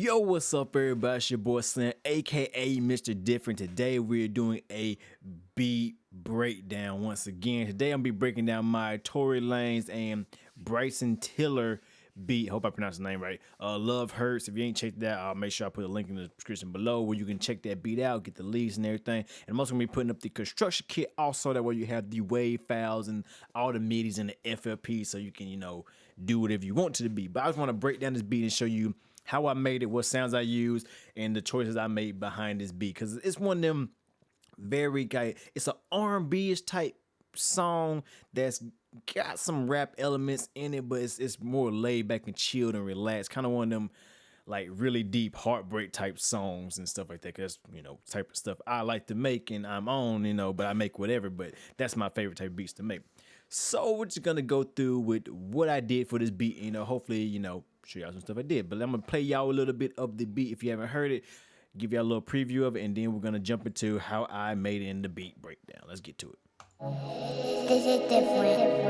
Yo, what's up, everybody? It's your boy Snare, aka Mr. Different. Today we're doing a beat breakdown once again. Today I'm gonna be breaking down my Troy Lanez and Bryson Tiller beat. Hope I pronounced the name right. Love Hurts. If you ain't checked that, I'll make sure I put a link in the description below where you can check that beat out, get the leads and everything. And I'm also gonna be putting up the construction kit also, that way you have the wave files and all the midis and the FLP, so you can, do whatever you want to the beat. But I just want to break down this beat and show you how I made it, what sounds I used, and the choices I made behind this beat. Because it's one of them it's an R&B-ish type song that's got some rap elements in it, but it's more laid back and chilled and relaxed. Kind of one of them like really deep heartbreak type songs and stuff like that. Cause type of stuff I like to make and I'm on, but I make whatever, but that's my favorite type of beats to make. So we're just gonna go through with what I did for this beat, hopefully, show y'all some stuff I did. But I'm gonna play y'all a little bit of the beat if you haven't heard it, give y'all a little preview of it, and then we're gonna jump into how I made it in the beat breakdown. Let's get to it. This is different.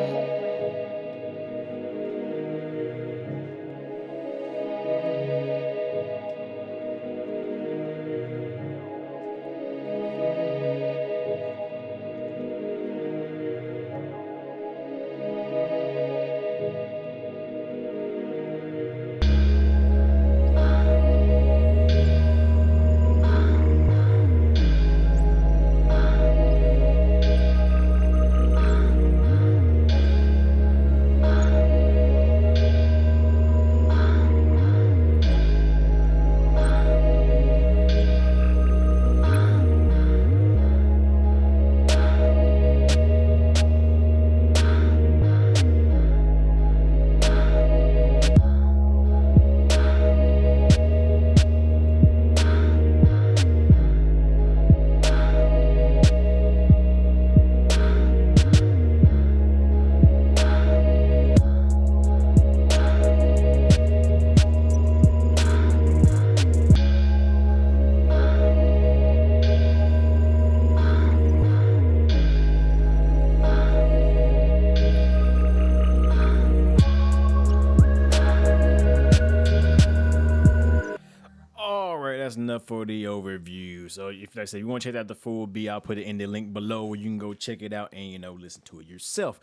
That's enough for the overview. So if like I say you want to check out the full beat, I'll put it in the link below where you can go check it out and listen to it yourself.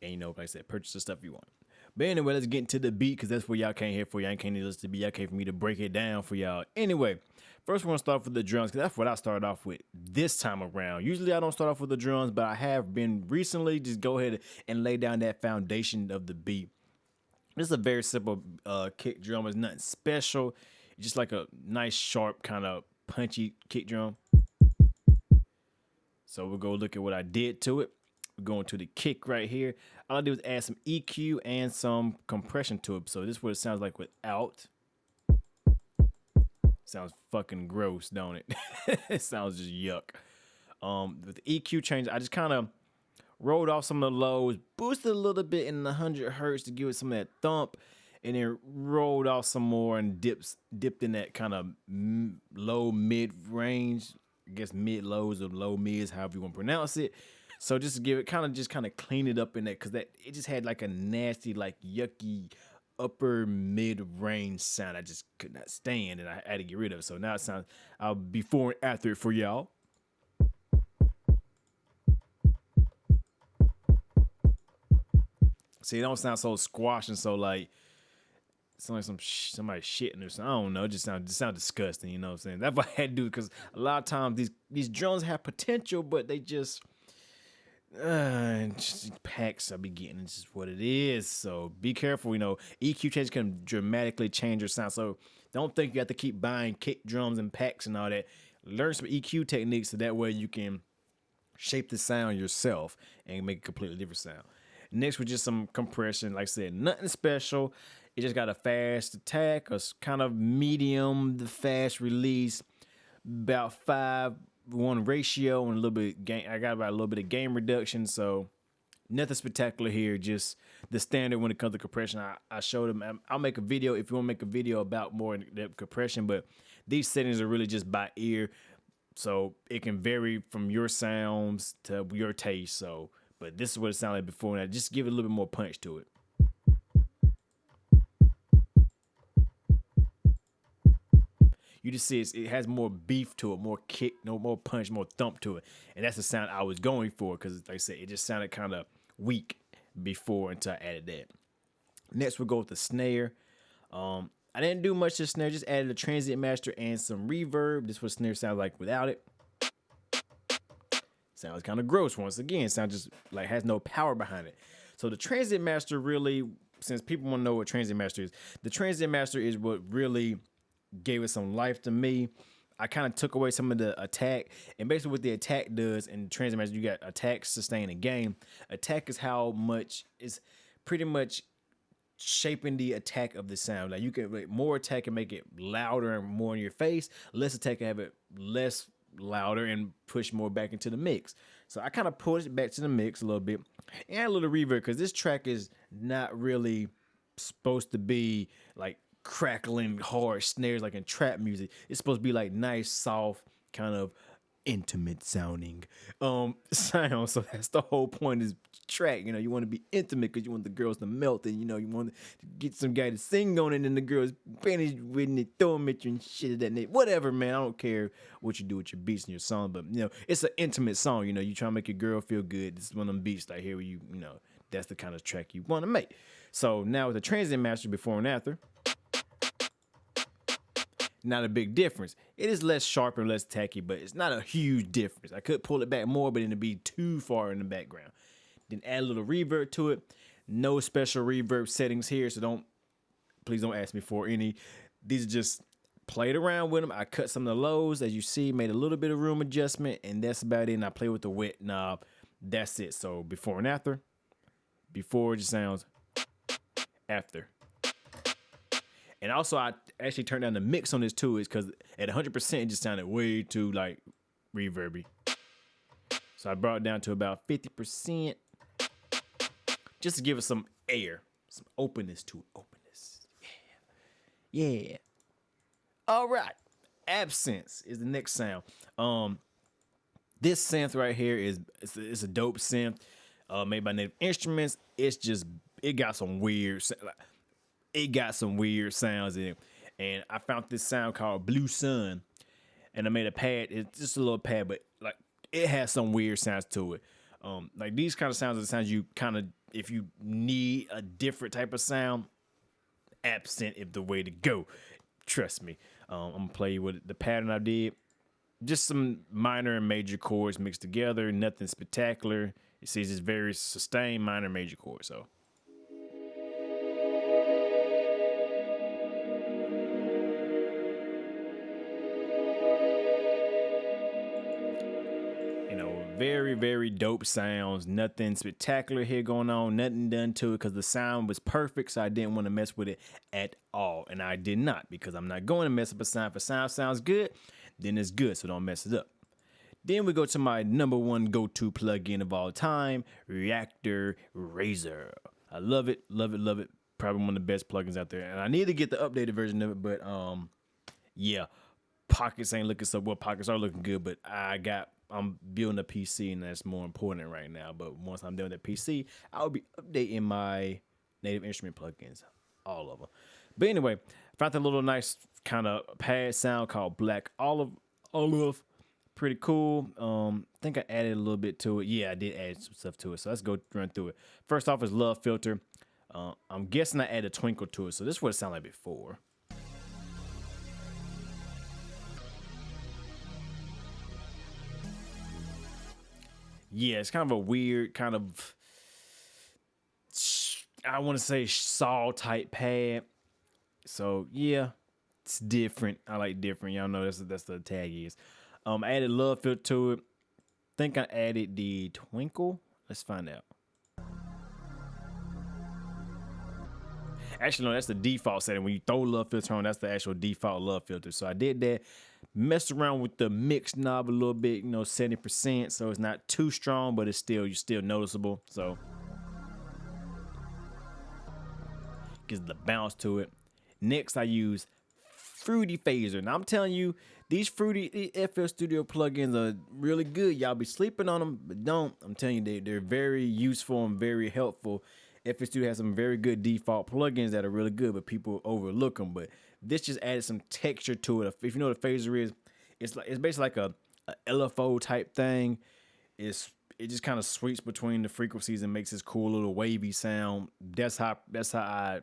And like I said, purchase the stuff you want. But anyway, let's get into the beat, because that's what y'all came here for. Y'all can't listen to the beat. Y'all came for me to break it down for y'all. Anyway, first we're gonna start off with the drums, because that's what I started off with this time around. Usually I don't start off with the drums, but I have been recently. Just go ahead and lay down that foundation of the beat. This is a very simple kick drum. It's nothing special. Just like a nice, sharp, kind of punchy kick drum. So we'll go look at what I did to it. We're going to the kick right here. All I did was add some EQ and some compression to it. So this is what it sounds like without. Sounds fucking gross, don't it? It sounds just yuck. With the EQ change, I just kind of rolled off some of the lows, boosted a little bit in the 100 hertz to give it some of that thump, and then rolled off some more and dipped in that kind of low mid range. I guess mid lows or low mids, however you want to pronounce it. So just to give it kind of clean it up in that, because it just had like a nasty, like yucky upper mid range sound I just could not stand, and I had to get rid of it. So now it sounds, I'll before and after it for y'all. See, it don't sound so squash and so like somebody shitting or something. I don't know. It just sound disgusting. You know what I'm saying? That's what I had to do, because a lot of times these drums have potential, but they just packs I be getting. It's just what it is. So be careful. EQ change can dramatically change your sound. So don't think you have to keep buying kick drums and packs and all that. Learn some EQ techniques so that way you can shape the sound yourself and make a completely different sound. Next with just some compression. Like I said, nothing special. It just got a fast attack, a kind of medium, the fast release, about 5:1 ratio, and a little bit gain. I got about a little bit of gain reduction, so nothing spectacular here. Just the standard when it comes to compression. I showed them. I'll make a video if you want to make a video about more in depth compression, but these settings are really just by ear, so it can vary from your sounds to your taste. So, but this is what it sounded like before, and I just give it a little bit more punch to it. You just see it has more beef to it, more kick, no more punch, more thump to it. And that's the sound I was going for because, like I said, it just sounded kind of weak before until I added that. Next, we'll go with the snare. I didn't do much to snare, just added a transient master and some reverb. This is what snare sounds like without it. Sounds kind of gross once again. Sounds just like has no power behind it. So the transient master really, since people want to know what transient master is, the transient master is what really gave it some life to me. I kind of took away some of the attack, and basically what the attack does in transient master, you got attack, sustain, and gain. Attack is how much is pretty much shaping the attack of the sound. Like you can like, more attack and make it louder and more in your face. Less attack and have it less louder and push more back into the mix. So I kind of pushed it back to the mix a little bit and a little reverb because this track is not really supposed to be like crackling hard snares like in trap music. It's supposed to be like nice, soft, kind of intimate sounding sound. So that's the whole point of this track. You know, you want to be intimate because you want the girls to melt, and you know, you want to get some guy to sing on it, and the girls finish with it, throw them at you and shit of that nature. Whatever, man. I don't care what you do with your beats and your song, but you know, it's an intimate song. You know, you try to make your girl feel good. This is one of them beats like here where you know, that's the kind of track you want to make. So now with the transient master before and after, not a big difference. It is less sharp and less tacky, but it's not a huge difference. I could pull it back more, but it'd be too far in the background. Then add a little reverb to it. No special reverb settings here, so please don't ask me for any. These are just played around with them. I cut some of the lows, as you see, made a little bit of room adjustment, and that's about it. And I play with the wet knob. That's it. So before and after. Before just sounds after. And also, I actually turned down the mix on this too, is because at 100% it just sounded way too like reverby. So I brought it down to about 50%, just to give it some air, some openness to it. Openness, yeah. All right, absence is the next sound. This synth right here it's a dope synth, made by Native Instruments. It got some weird. It got some weird sounds in it. And I found this sound called Blue Sun. And I made a pad. It's just a little pad, but like it has some weird sounds to it. Like these kind of sounds are the sounds you kind of, if you need a different type of sound, absent is the way to go. Trust me. I'm gonna play you with the pattern I did. Just some minor and major chords mixed together. Nothing spectacular. You see, it's very sustained minor major chords. So. Very, very dope sounds. Nothing spectacular here going on. Nothing done to it because the sound was perfect, so I didn't want to mess with it at all. And I did not, because I'm not going to mess up a sound. If a sound sounds good, then it's good, so don't mess it up. Then we go to my number one go-to plugin of all time, Reactor Razor. I love it, love it, love it. Probably one of the best plugins out there. And I need to get the updated version of it, but yeah, Pockets ain't looking so well. Pockets are looking good, but I'm building a PC, and that's more important right now. But once I'm done with that PC, I'll be updating my Native Instrument plugins, all of them. But anyway, I found that little nice kind of pad sound called Black Olive. Pretty cool. I think I added a little bit to it. Yeah, I did add some stuff to it. So let's go run through it. First off is Love Filter. I'm guessing I added a twinkle to it. So this is what it sounded like before. Yeah, it's kind of a weird kind of, I want to say saw type pad. So yeah, it's different. I like different. Y'all know that's the tag is. I added Love Filter to it. Think I added the twinkle. Let's find out. Actually, no, that's the default setting. When you throw Love Filter on, that's the actual default Love Filter. So I did that. Messed around with the mix knob a little bit, 70%. So it's not too strong, but you're still noticeable. So gives the bounce to it. Next, I use Fruity Phaser. Now I'm telling you, these Fruity FL Studio plugins are really good. Y'all be sleeping on them, but don't. I'm telling you, they're very useful and very helpful. FL Studio has some very good default plugins that are really good, but people overlook them. But This just added some texture to it. If you know what a phaser is, it's basically like a LFO type thing. It just kind of sweeps between the frequencies and makes this cool little wavy sound. That's how I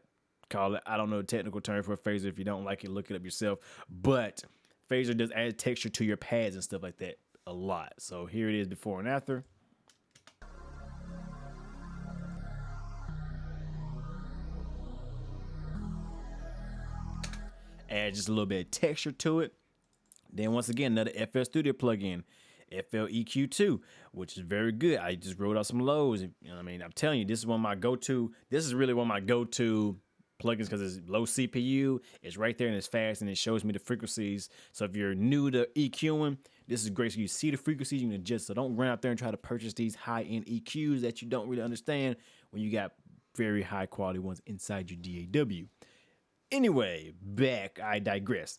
call it. I don't know the technical term for a phaser. If you don't like it, look it up yourself. But phaser does add texture to your pads and stuff like that a lot. So here it is before and after. Add just a little bit of texture to it. Then once again, another FL Studio plugin, FL EQ2, which is very good. I just wrote out some lows. You know what I mean? I'm telling you, this is one of my go-to. This is really one of my go-to plugins because it's low CPU. It's right there and it's fast and it shows me the frequencies. So if you're new to EQing, this is great. So you see the frequencies, you can adjust. So don't run out there and try to purchase these high-end EQs that you don't really understand when you got very high-quality ones inside your DAW. Anyway, back, I digress.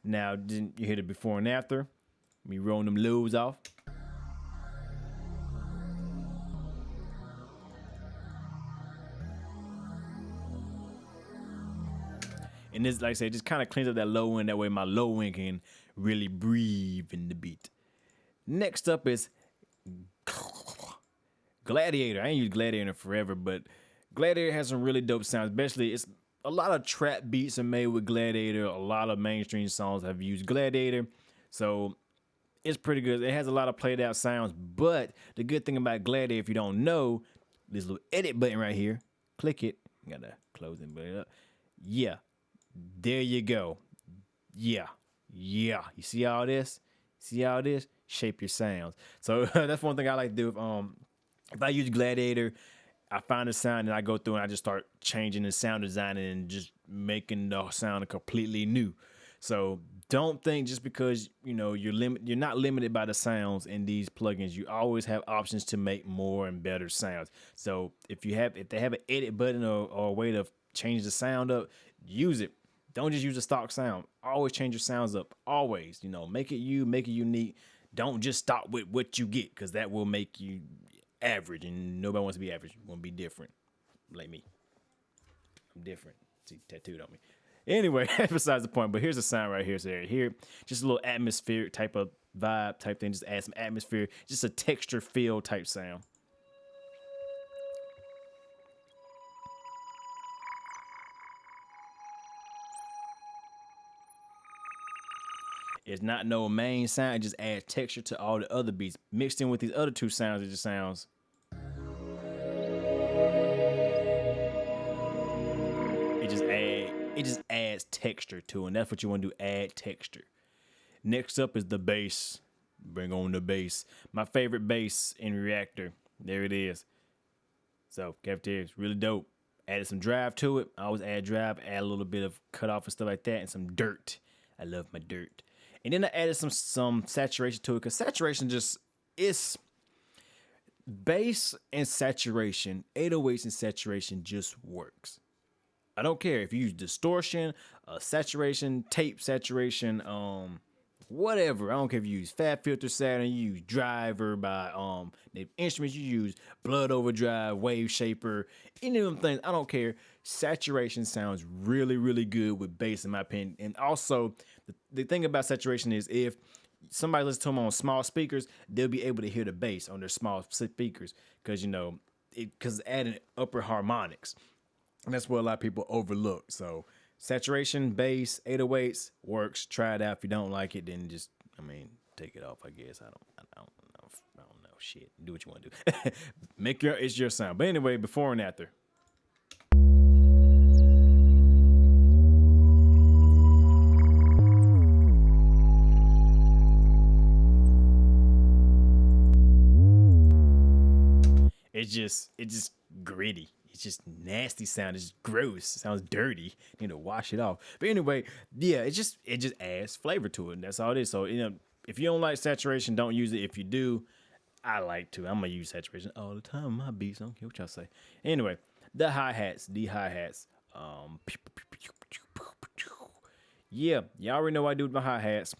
Now, didn't you hear the before and after? Me rolling them lows off. And this, like I said, just kind of cleans up that low end. That way my low end can really breathe in the beat. Next up is Gladiator. I ain't used Gladiator forever, but Gladiator has some really dope sounds. Especially, it's a lot of trap beats are made with Gladiator. A lot of mainstream songs have used Gladiator. So it's pretty good. It has a lot of played out sounds. But the good thing about Gladiator, if you don't know, this little edit button right here, click it. Gotta close it button up. Yeah. There you go. Yeah. You see all this? Shape your sounds. So that's one thing I like to do. If I use Gladiator, I find a sound and I go through and I just start changing the sound design and just making the sound completely new. So don't think just because you're not limited by the sounds in these plugins. You always have options to make more and better sounds. So if they have an edit button or a way to change the sound up, use it. Don't just use a stock sound. Always change your sounds up. Always, make it unique. Don't just stop with what you get, because that will make you average, and nobody wants to be average. You want to be different, like me. I'm different. See, tattooed on me. Anyway, besides the point. But here's the sound right here. So here, just a little atmospheric type of vibe type thing. Just add some atmosphere. Just a texture feel type sound. It's not no main sound. It just adds texture to all the other beats. Mixed in with these other two sounds, it just sounds. It just adds texture to it. And that's what you want to do, add texture. Next up is the bass. Bring on the bass. My favorite bass in Reactor. There it is. So, Cafeteria is really dope. Added some drive to it. I always add drive, add a little bit of cutoff and stuff like that, and some dirt. I love my dirt. And then I added some saturation to it, because saturation it's bass and saturation, 808s and saturation just works. I don't care if you use distortion, saturation, tape saturation, whatever. I don't care if you use Fat Filter Saturn, you use Driver by the instruments, you use Blood Overdrive, Wave Shaper, any of them things. I don't care. Saturation sounds really, really good with bass, in my opinion. And also, the thing about saturation is if somebody listens to them on small speakers, they'll be able to hear the bass on their small speakers, because it's adding upper harmonics. And that's what a lot of people overlook. So saturation, bass, 808s works. Try it out. If you don't like it, then just, take it off, I guess. I don't know. Shit. Do what you want to do. It's your sound. But anyway, before and after. It's just gritty. It's just nasty sound. It's gross. It sounds dirty. You need to wash it off. But anyway, yeah, it just adds flavor to it. And that's all it is. So, if you don't like saturation, don't use it. If you do, I like to. I'm going to use saturation all the time. My beats, I don't care what y'all say. Anyway, the hi-hats. Yeah, y'all already know what I do with my hi-hats.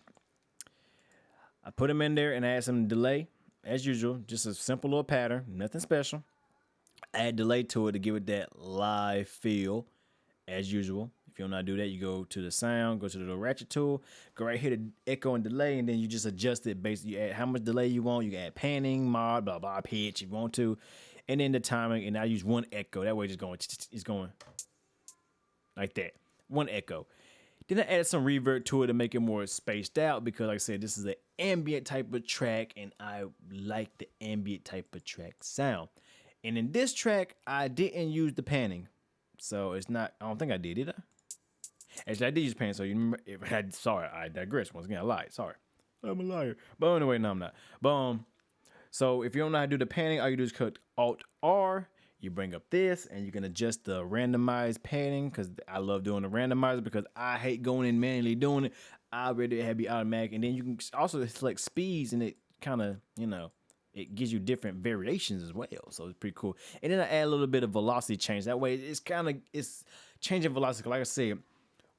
I put them in there and add some delay. As usual, just a simple little pattern, nothing special. Add delay to it to give it that live feel, as usual. If you don't know how to do that, you go to the sound, go to the little ratchet tool, go right here to echo and delay, and then you just adjust it based. You add how much delay you want. You can add panning, mod, blah blah, pitch if you want to, and then the timing. And I use one echo. That way, it's going like that. One echo. Then I added some reverb to it to make it more spaced out because, like I said, this is an ambient type of track, and I like the ambient type of track sound. And in this track, I didn't use the panning, so it's not. I don't think I did I? Actually, I did use panning. So you remember? Sorry, I digress. Once again, I lied. Sorry, I'm a liar. But anyway, no, I'm not. But so if you don't know how to do the panning, all you do is cut Alt R. You bring up this, and you can adjust the randomized panning because I love doing the randomizer because I hate going in manually doing it. I'd rather have it be automatic. And then you can also select speeds, and it kind of, it gives you different variations as well. So it's pretty cool. And then I add a little bit of velocity change. That way, it's changing velocity. Like I said,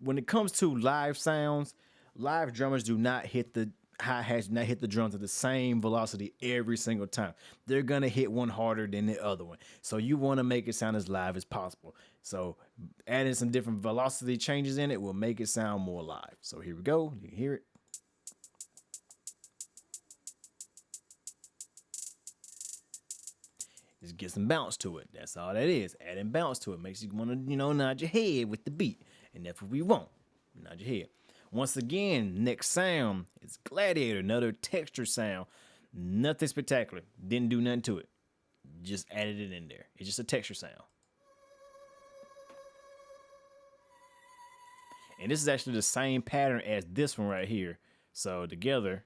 when it comes to live sounds, live drummers do not hit the hi-hats, do not hit the drums at the same velocity every single time. They're gonna hit one harder than the other one. So you want to make it sound as live as possible. So adding some different velocity changes in it will make it sound more live. So here we go. You can hear it. Just get some bounce to it. That's all that is. Adding bounce to it makes you want to, nod your head with the beat. And that's what we want. Nod your head. Once again, next sound is Gladiator, another texture sound. Nothing spectacular. Didn't do nothing to it. Just added it in there. It's just a texture sound. And this is actually the same pattern as this one right here. So together,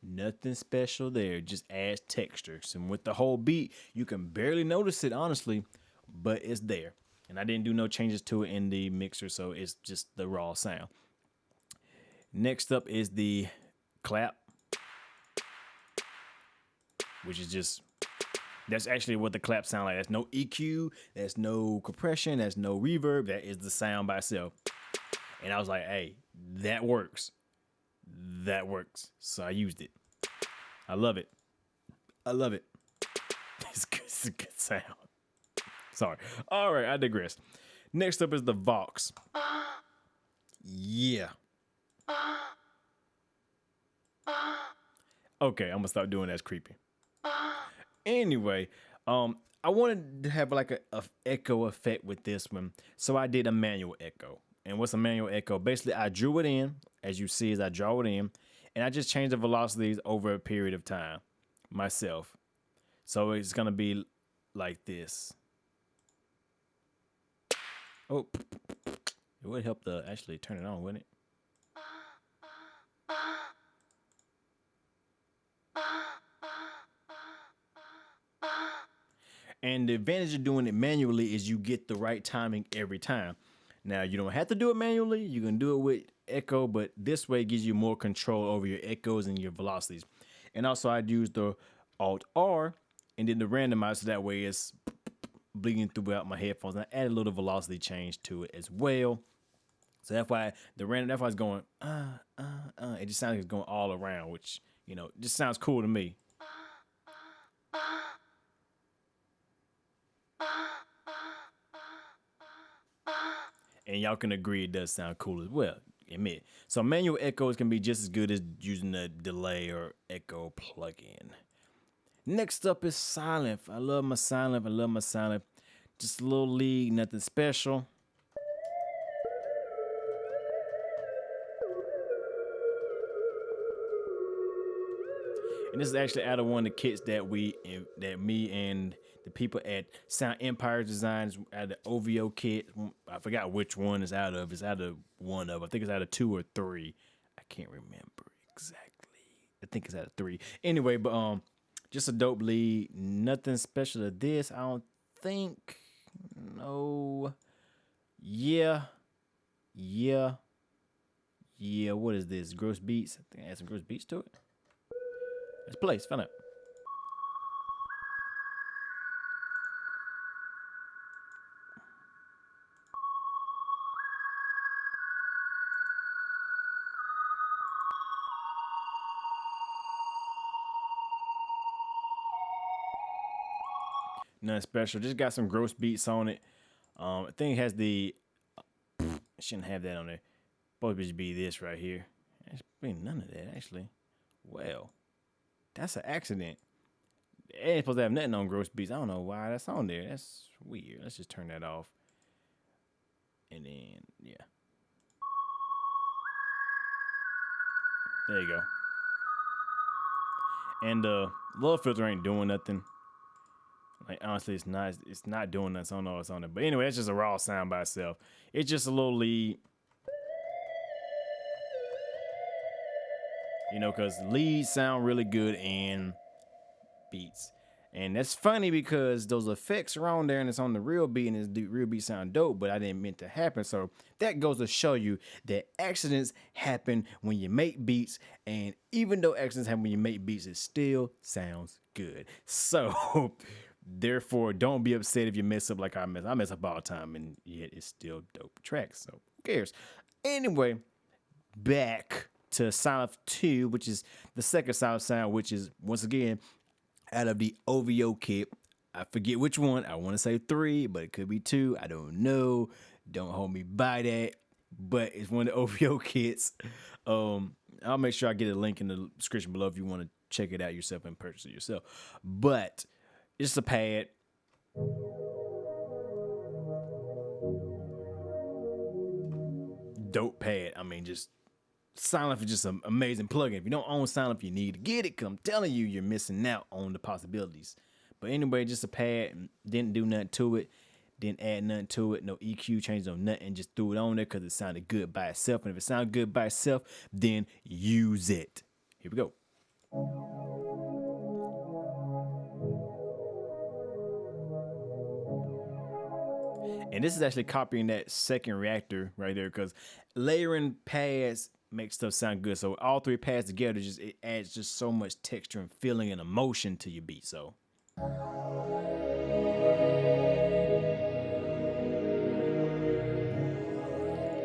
nothing special there, just adds texture. And with the whole beat, you can barely notice it, honestly, but it's there. And I didn't do no changes to it in the mixer, so it's just the raw sound. Next up is the clap, which is that's actually what the clap sound like. That's no EQ, that's no compression, that's no reverb. That is the sound by itself. And I was like, hey, that works. That works. So I used it. I love it. I love it. It's a good sound. Sorry. All right, I digress. Next up is the Vox. Yeah. Okay, I'm gonna stop doing that. It's creepy. Anyway, I wanted to have like a echo effect with this one, so I did a manual echo. And what's a manual echo? Basically, I drew it in, as you see, as I draw it in, and I just changed the velocities over a period of time myself. So it's gonna be like this. Oh, it would help to actually turn it on, wouldn't it? And the advantage of doing it manually is you get the right timing every time. Now, you don't have to do it manually. You can do it with echo, but this way it gives you more control over your echoes and your velocities. And also, I'd use the Alt R and then the randomizer, so that way it's bleeding throughout my headphones. And I add a little velocity change to it as well. So that's why that's why it's going, it just sounds like it's going all around, which, just sounds cool to me. And y'all can agree it does sound cool as well. Admit. So manual echoes can be just as good as using a delay or echo plugin. Next up is silent. I love my silent. Just a little lead, nothing special. And this is actually out of one of the kits that me and the people at Sound Empire Designs out of the OVO kit. I forgot which one is out of. It's out of one of. I think it's out of 2 or 3. I can't remember exactly. I think it's out of 3. Anyway, but just a dope lead. Nothing special to this, I don't think. No. Yeah. What is this? Gross beats. I think I add some gross beats to it. Let's play. It's fun up. Nothing special. Just got some gross beats on it. I think it has the. Shouldn't have that on there. Supposed to be this right here. It's been none of that actually. Well, that's an accident. It ain't supposed to have nothing on gross beats. I don't know why that's on there. That's weird. Let's just turn that off. And then yeah. There you go. And the low filter ain't doing nothing. Like honestly, it's not doing nothing. So I don't know what's on it. But anyway, it's just a raw sound by itself. It's just a little lead. You know, because leads sound really good in beats. And that's funny because those effects are on there and it's on the real beat and the real beat sound dope, but I didn't mean to happen. So that goes to show you that accidents happen when you make beats. And even though accidents happen when you make beats, it still sounds good. So therefore, don't be upset if you mess up like I mess. I mess up all the time and yet it's still dope tracks. So who cares? Anyway, back to Sound of 2, which is the second sound, which is once again out of the OVO kit. I forget which one. I want to say 3, but it could be 2. I don't know. Don't hold me by that. But it's one of the OVO kits. I'll make sure I get a link in the description below if you want to check it out yourself and purchase it yourself. But it's a pad. Dope pad. I mean, just Silent is just an amazing plugin. If you don't own Silent, you need to get it, because I'm telling you, you're missing out on the possibilities. But anyway, just a pad. Didn't do nothing to it. Didn't add nothing to it. No EQ changes, no nothing. Just threw it on there because it sounded good by itself. And if it sounded good by itself, then use it. Here we go. And this is actually copying that second reactor right there, because layering pads makes stuff sound good. So all 3 pads together, it adds just so much texture and feeling and emotion to your beat. So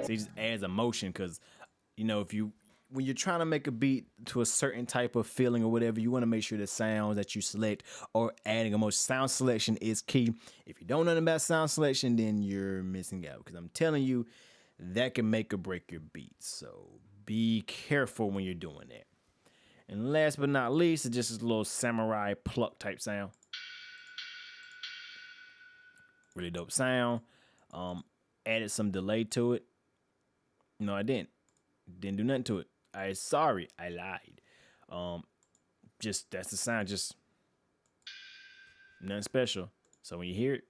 it just adds emotion, because you know, when you're trying to make a beat to a certain type of feeling or whatever, you want to make sure the sounds that you select or adding emotion. Sound selection is key. If you don't know about sound selection, then you're missing out, because I'm telling you, that can make or break your beats. So be careful when you're doing that. And last but not least, it's just a little samurai pluck type sound. Really dope sound. Added some delay to it. No, I didn't. Didn't do nothing to it. Sorry, I lied. Just that's the sound, just nothing special. So when you hear it,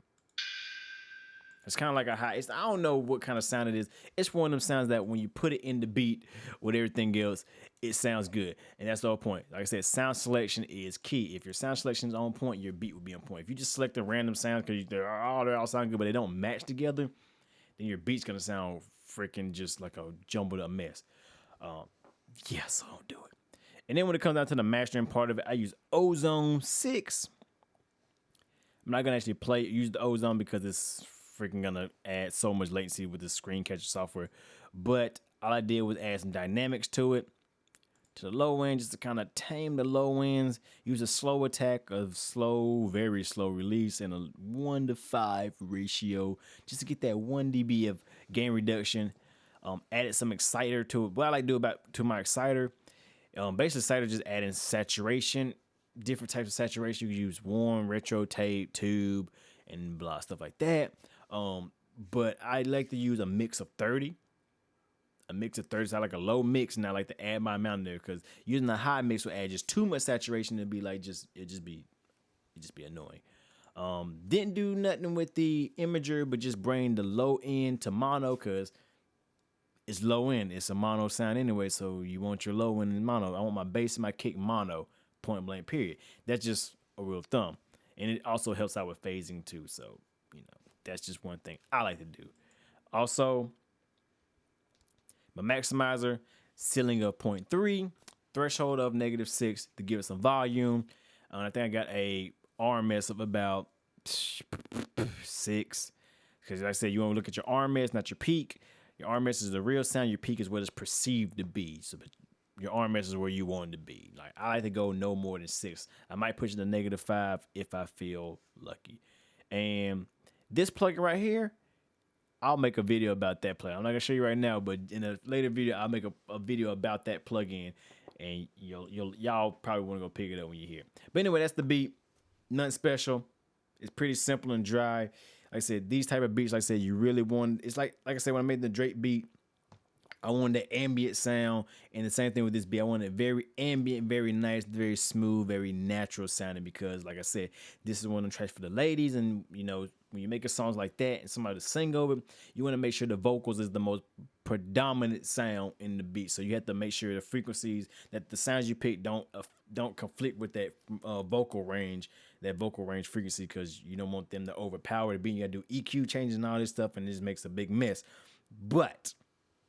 it's kind of like a high. I don't know what kind of sound it is. It's one of them sounds that when you put it in the beat with everything else, it sounds good. And that's the whole point. Like I said, sound selection is key. If your sound selection is on point, your beat will be on point. If you just select a random sound because they all sound good, but they don't match together, then your beat's gonna sound freaking just like a jumbled up mess. Yeah, so don't do it. And then when it comes down to the mastering part of it, I use Ozone 6. I'm not gonna actually use the Ozone because it's freaking gonna add so much latency with the screen catcher software. But all I did was add some dynamics to it, to the low end, just to kind of tame the low ends. Use a slow attack, very slow release, and a 1:5 ratio, just to get that 1 dB of gain reduction. Added some exciter to it. What I like to do to my exciter, basically exciter just adding saturation, different types of saturation. You can use warm, retro, tape, tube, and blah, stuff like that. But I like to use a mix of 30. A mix of 30, so I like a low mix, and I like to add my amount in there, because using a high mix will add just too much saturation. It'd be like it'd just be annoying. Didn't do nothing with the imager, but just bring the low end to mono, because it's low end. It's a mono sound anyway, so you want your low end in mono. I want my bass and my kick mono, point blank, period. That's just a rule of thumb. And it also helps out with phasing too, so, you know, that's just one thing I like to do. Also, my maximizer, ceiling of 0.3, threshold of -6 to give it some volume. I think I got a RMS of about 6, because like I said, you want to look at your RMS, not your peak. Your RMS is the real sound. Your peak is what it's perceived to be. So your RMS is where you want it to be. Like, I like to go no more than 6. I might push it to -5 if I feel lucky. And this plugin right here, I'll make a video about that plugin. I'm not gonna show you right now, but in a later video, I'll make a video about that plugin, and y'all probably want to go pick it up when you hear it. But anyway, that's the beat. Nothing special. It's pretty simple and dry. Like I said, these type of beats, like I said, you really want. It's like I said, when I made the Drake beat, I wanted that ambient sound, and the same thing with this beat. I wanted it very ambient, very nice, very smooth, very natural sounding, because like I said, this is one of them tracks for the ladies, and you know, when you're making songs like that and somebody to sing over, you want to make sure the vocals is the most predominant sound in the beat. So you have to make sure the frequencies, that the sounds you pick don't conflict with that vocal range frequency, because you don't want them to overpower the beat. You gotta do EQ changes and all this stuff, and this makes a big mess. But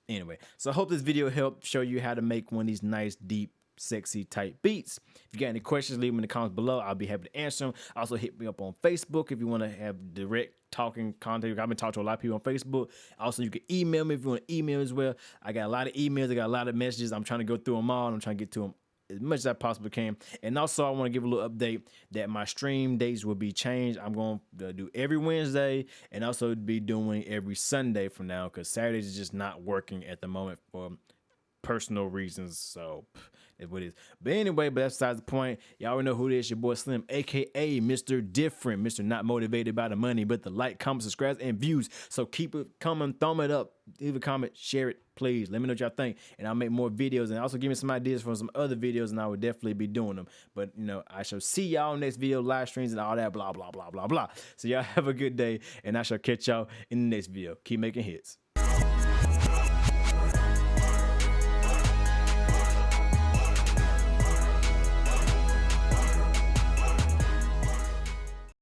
anyway, so I hope this video helped show you how to make one of these nice, deep, sexy type beats. If you got any questions, leave them in the comments below. I'll be happy to answer them. Also, hit me up on Facebook if you want to have direct talking contact. I've been talking to a lot of people on Facebook. Also, you can email me if you want to email as well. I got a lot of emails. I got a lot of messages. I'm trying to go through them all. I'm trying to get to them as much as I possibly can. And also, I want to give a little update that my stream dates will be changed. I'm going to do every Wednesday, and also be doing every Sunday from now, because Saturdays is just not working at the moment for personal reasons. So it's what it is. But anyway, but that's besides the point. Y'all already know who it is. Your boy Slim, aka Mr. Different, Mr. Not Motivated by the money, but the like, comment, subscribe, and views. So keep it coming, thumb it up, leave a comment, share it, please. Let me know what y'all think, and I'll make more videos, and also give me some ideas for some other videos, and I would definitely be doing them. But you know, I shall see y'all next video, live streams, and all that blah blah blah blah blah. So y'all have a good day, and I shall catch y'all in the next video. Keep making hits.